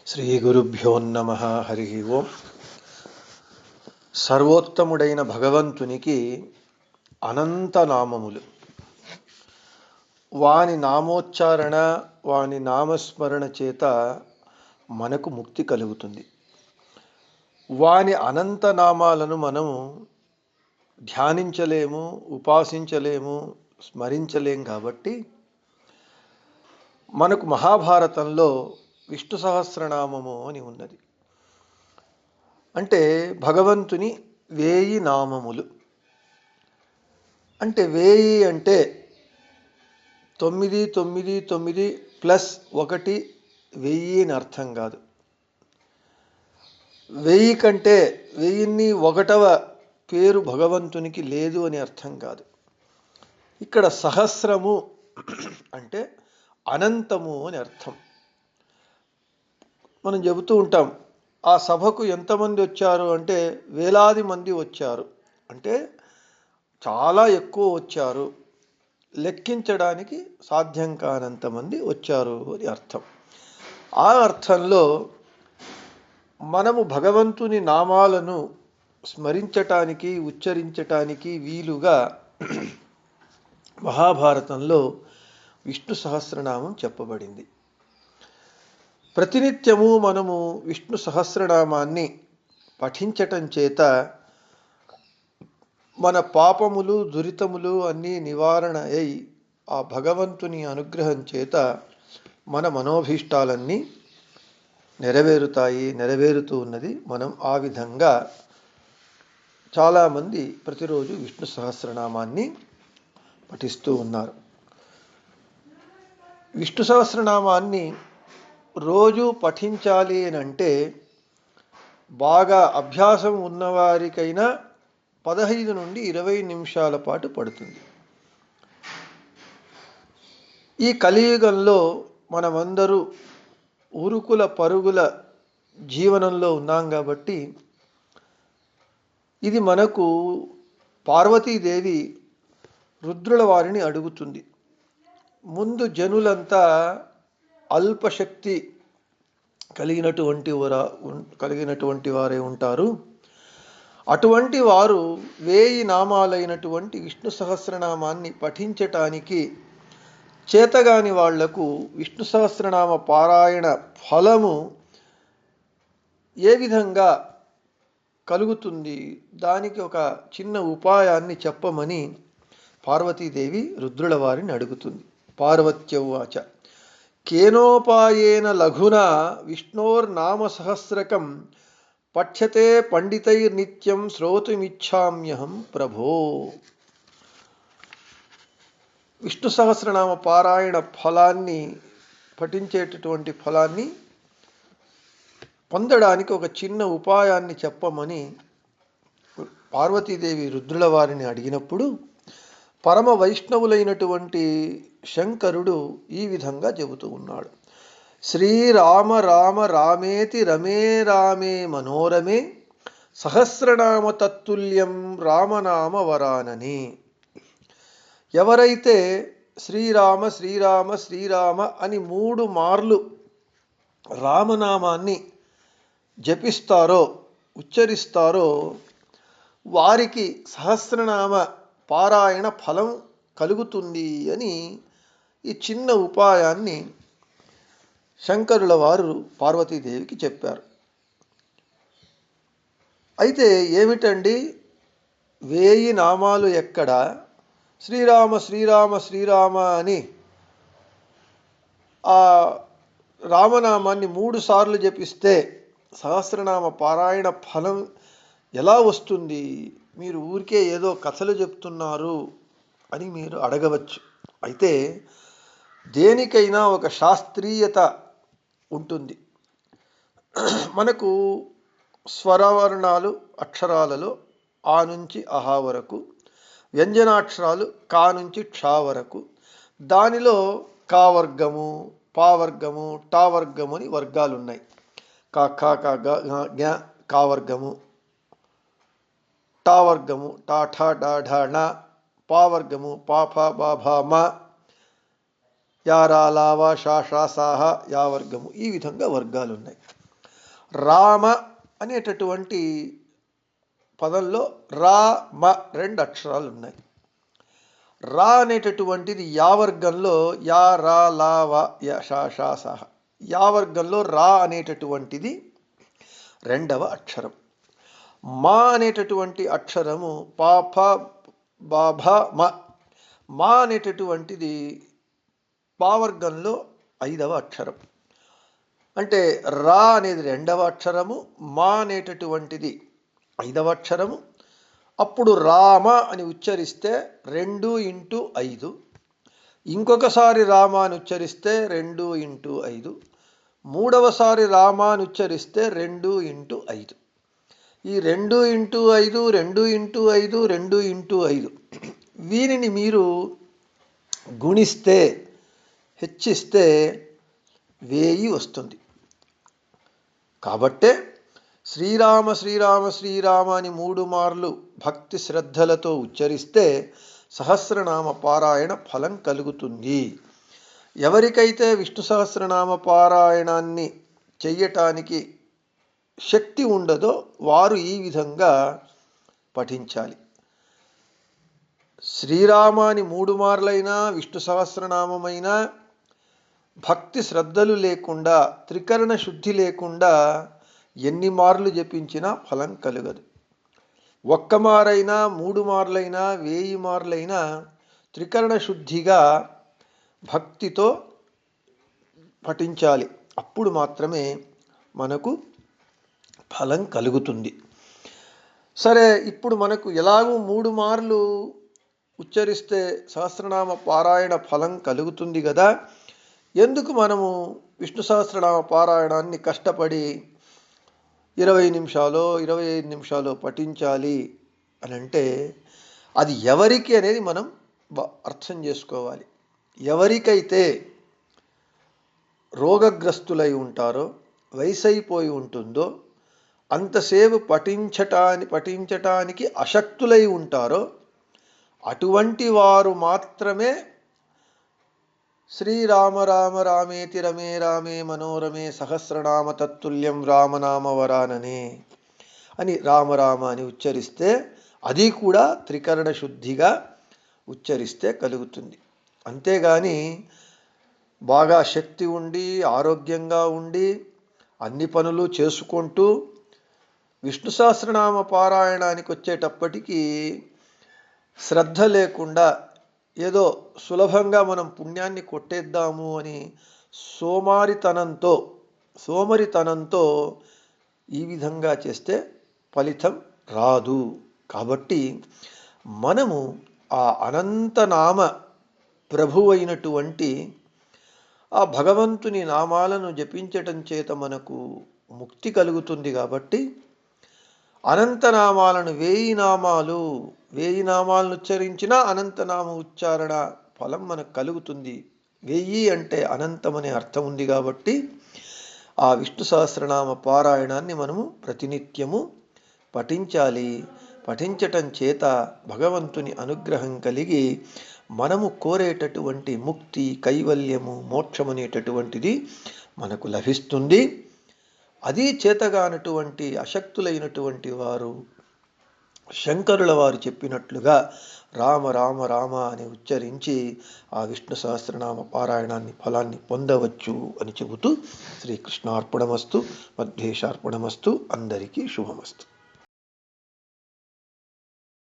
శ్రీ గురుభ్యో నమః. హరి ఓం. సర్వోత్తముడైన భగవంతునికి అనంత నామములు. వాని నామోచ్చారణ, వాని నామస్మరణ చేత మనకు ముక్తి కలుగుతుంది. వాని అనంత నామాలను మనము ధ్యానించలేము, ఉపాసించలేము, స్మరించలేము. కాబట్టి మనకు మహాభారతంలో విష్ణు సహస్రనామము అని ఉన్నది. అంటే భగవంతుని 1000 నామములు. అంటే 1000 అంటే 999 ప్లస్ 1 1000 అని అర్థం కాదు. 1000 కంటే 1001వ పేరు భగవంతునికి లేదు అని అర్థం కాదు. ఇక్కడ సహస్రము అంటే అనంతము అని అర్థం. మనం చెబుతూ ఉంటాం, ఆ సభకు ఎంతమంది వచ్చారు అంటే వేలాది మంది వచ్చారు. అంటే చాలా ఎక్కువ వచ్చారు, లెక్కించడానికి సాధ్యం కానంత మంది వచ్చారు అని అర్థం. ఆ అర్థంలో మనము భగవంతుని నామాలను స్మరించటానికి, ఉచ్చరించటానికి వీలుగా మహాభారతంలో విష్ణు సహస్రనామం చెప్పబడింది. ప్రతినిత్యము మనము విష్ణు సహస్రనామాన్ని పఠించటం చేత మన పాపములు, దురితములు అన్నీ నివారణ అయి ఆ భగవంతుని అనుగ్రహం చేత మన మనోభీష్టాలన్నీ నెరవేరుతూ ఉన్నది. మనం ఆ విధంగా చాలామంది ప్రతిరోజు విష్ణు సహస్రనామాన్ని పఠిస్తూ ఉన్నారు. విష్ణు సహస్రనామాన్ని రోజు పఠించాలి అని అంటే బాగా అభ్యాసం ఉన్నవారికైనా 15 నుండి 20 నిమిషాల పాటు పడుతుంది. ఈ కలియుగంలో మనమందరూ ఉరుకుల పరుగుల జీవనంలో ఉన్నాం కాబట్టి ఇది మనకు పార్వతీదేవి రుద్రుల వారిని అడుగుతుంది. ముందు జనులంతా అల్పశక్తి కలిగినటువంటి వారే ఉంటారు. అటువంటి వారు 1000 నామాలైనటువంటి విష్ణు సహస్రనామాన్ని పఠించటానికి చేతగాని వాళ్లకు విష్ణు సహస్రనామ పారాయణ ఫలము ఏ విధంగా కలుగుతుంది, దానికి ఒక చిన్న ఉపాయాన్ని చెప్పమని పార్వతీదేవి రుద్రుల వారిని అడుగుతుంది. పార్వత్యౌవాచ కేనోపాయేన లఘునా విష్ణోర్నామ సహస్రకం పఠ్యతే పండితైర్నిత్యం శ్రోతుమిచ్ఛామ్యహం ప్రభో. విష్ణు సహస్రనామ పారాయణ ఫలాన్ని, పఠించేటటువంటి ఫలాన్ని పొందడానికి ఒక చిన్న ఉపాయాన్ని చెప్పమని పార్వతీదేవి రుద్రుల వారిని అడిగినప్పుడు పరమ వైష్ణవులైనటువంటి శంకరుడు ఈ విధంగా చెబుతూ ఉన్నాడు. శ్రీరామ రామ రామేతి రమే రామే మనోరమే సహస్రనామ తత్తుల్యం రామనామ వరానని. ఎవరైతే శ్రీరామ శ్రీరామ శ్రీరామ అని 3 మార్లు రామనామాన్ని జపిస్తారో, ఉచ్చరిస్తారో వారికి సహస్రనామ పారాయణ ఫలం కలుగుతుంది అని ఈ చిన్న ఉపాయాన్ని శంకరుల వారు పార్వతీదేవికి చెప్పారు. అయితే ఏమిటండి 1000 నామాలు ఎక్కడ, శ్రీరామ శ్రీరామ శ్రీరామ అని ఆ రామనామాన్ని 3 సార్లు జపిస్తే సహస్రనామ పారాయణ ఫలం ఎలా వస్తుంది? మీరు ఊరికే ఏదో కథలు చెప్తున్నారు అని మీరు అడగవచ్చు. అయితే దేనికైనా ఒక శాస్త్రీయత ఉంటుంది. మనకు స్వరవర్ణాలు, అక్షరాలలో ఆ నుంచి అహా వరకు, వ్యంజనాక్షరాలు కా నుంచి క్ష వరకు, దానిలో కా వర్గము, పా వర్గము, టా వర్గము అని వర్గాలు ఉన్నాయి. కా ఖ క గ జ్ఞ కా వర్గము, టా వర్గము టా ఠ డా ఢ ణ, పా వర్గము పా ఫ బా భ మ, యా రా లా వా షా షా సా హ యా వర్గము. ఈ విధంగా వర్గాలు ఉన్నాయి. రామ అనేటటువంటి పదంలో రా మ రెండు అక్షరాలు ఉన్నాయి. రా అనేటటువంటిది యా వర్గంలో యా రా లా వ య షా షా సహ యా వర్గంలో రా అనేటటువంటిది రెండవ అక్షరం. మా అనేటటువంటి అక్షరము పాప బాభ మ మా అనేటటువంటిది పావర్గంలో ఐదవ అక్షరం. అంటే రా అనేది రెండవ అక్షరము, మా అనేటటువంటిది ఐదవ అక్షరము. అప్పుడు రామ అని ఉచ్చరిస్తే 2 × 5, ఇంకొకసారి రామ అని ఉచ్చరిస్తే 2 × 5, మూడవసారి రామ అని ఉచ్చరిస్తే 2 × 5. ఈ 2 × 5, 2 × 5, 2 × 5 వీరిని మీరు గుణిస్తే, హెచ్చిస్తే 1000 వస్తుంది. కాబట్టే శ్రీరామ శ్రీరామ శ్రీరామ అని 3 మార్లు భక్తి శ్రద్ధలతో ఉచ్చరిస్తే సహస్రనామ పారాయణ ఫలం కలుగుతుంది. ఎవరికైతే విష్ణు సహస్రనామ పారాయణాన్ని చెయ్యటానికి శక్తి ఉండదో వారు ఈ విధంగా పఠించాలి. శ్రీరామాని 3 మార్లైనా విష్ణు సహస్రనామైనా భక్తి శ్రద్ధలు లేకుండా, త్రికరణ శుద్ధి లేకుండా ఎన్ని మార్లు జపించినా ఫలం కలగదు. ఒక్క మారైనా 3 మార్లైనా 1000 మార్లైనా త్రికరణ శుద్ధిగా భక్తితో పఠించాలి. అప్పుడు మాత్రమే మనకు ఫలం కలుగుతుంది. సరే, ఇప్పుడు మనకు ఎలాగూ 3 మార్లు ఉచ్చరిస్తే సహస్రనామ పారాయణ ఫలం కలుగుతుంది కదా, ఎందుకు మనము విష్ణు సహస్రనామ పారాయణాన్ని కష్టపడి 20 నిమిషాలు 25 నిమిషాలు పఠించాలి అని అంటే, అది ఎవరికి అనేది మనం అర్థం చేసుకోవాలి. ఎవరికైతే రోగగ్రస్తులై ఉంటారో, వయసైపోయి ఉంటుందో, అంతసేపు పఠించటానికి అశక్తులై ఉంటారో అటువంటి వారు మాత్రమే శ్రీరామ రామ రామేతి రమే రామే మనోరమే సహస్రనామ తత్తుల్యం రామనామ వరాననే అని రామరామ అని ఉచ్చరిస్తే, అది కూడా త్రికరణ శుద్ధిగా ఉచ్చరిస్తే కలుగుతుంది. అంతేగాని బాగా శక్తి ఉండి ఆరోగ్యంగా ఉండి అన్ని పనులు చేసుకుంటూ విష్ణు సహస్రనామ పారాయణానికి వచ్చేటప్పటికీ శ్రద్ధ లేకుండా ఏదో సులభంగా మనం పుణ్యాన్ని కొట్టేద్దాము అని సోమరితనంతో ఈ విధంగా చేస్తే ఫలితం రాదు. కాబట్టి మనము ఆ అనంతనామ ప్రభు అయినటువంటి ఆ భగవంతుని నామాలను జపించటం చేత మనకు ముక్తి కలుగుతుంది. కాబట్టి అనంతనామాలను 1000 నామాలను ఉచ్చరించినా అనంతనామ ఉచ్చారణ ఫలం మనకు కలుగుతుంది. 1000 అంటే అనంతమనే అర్థం ఉంది. కాబట్టి ఆ విష్ణు సహస్రనామ పారాయణాన్ని మనము ప్రతినిత్యము పఠించాలి. పఠించటం చేత భగవంతుని అనుగ్రహం కలిగి మనము కోరేటటువంటి ముక్తి, కైవల్యము, మోక్షం అనేటటువంటిది మనకు లభిస్తుంది. అది చేతగానటువంటి అశక్తులైనటువంటి వారు శంకరుల వారు చెప్పినట్లుగా రామ రామ రామ అని ఉచ్చరించి ఆ విష్ణు సహస్రనామ పారాయణాన్ని ఫలాన్ని పొందవచ్చు అని చెబుతూ శ్రీకృష్ణార్పణమస్తు, మధ్వేశార్పణమస్తు. అందరికీ శుభమస్తు.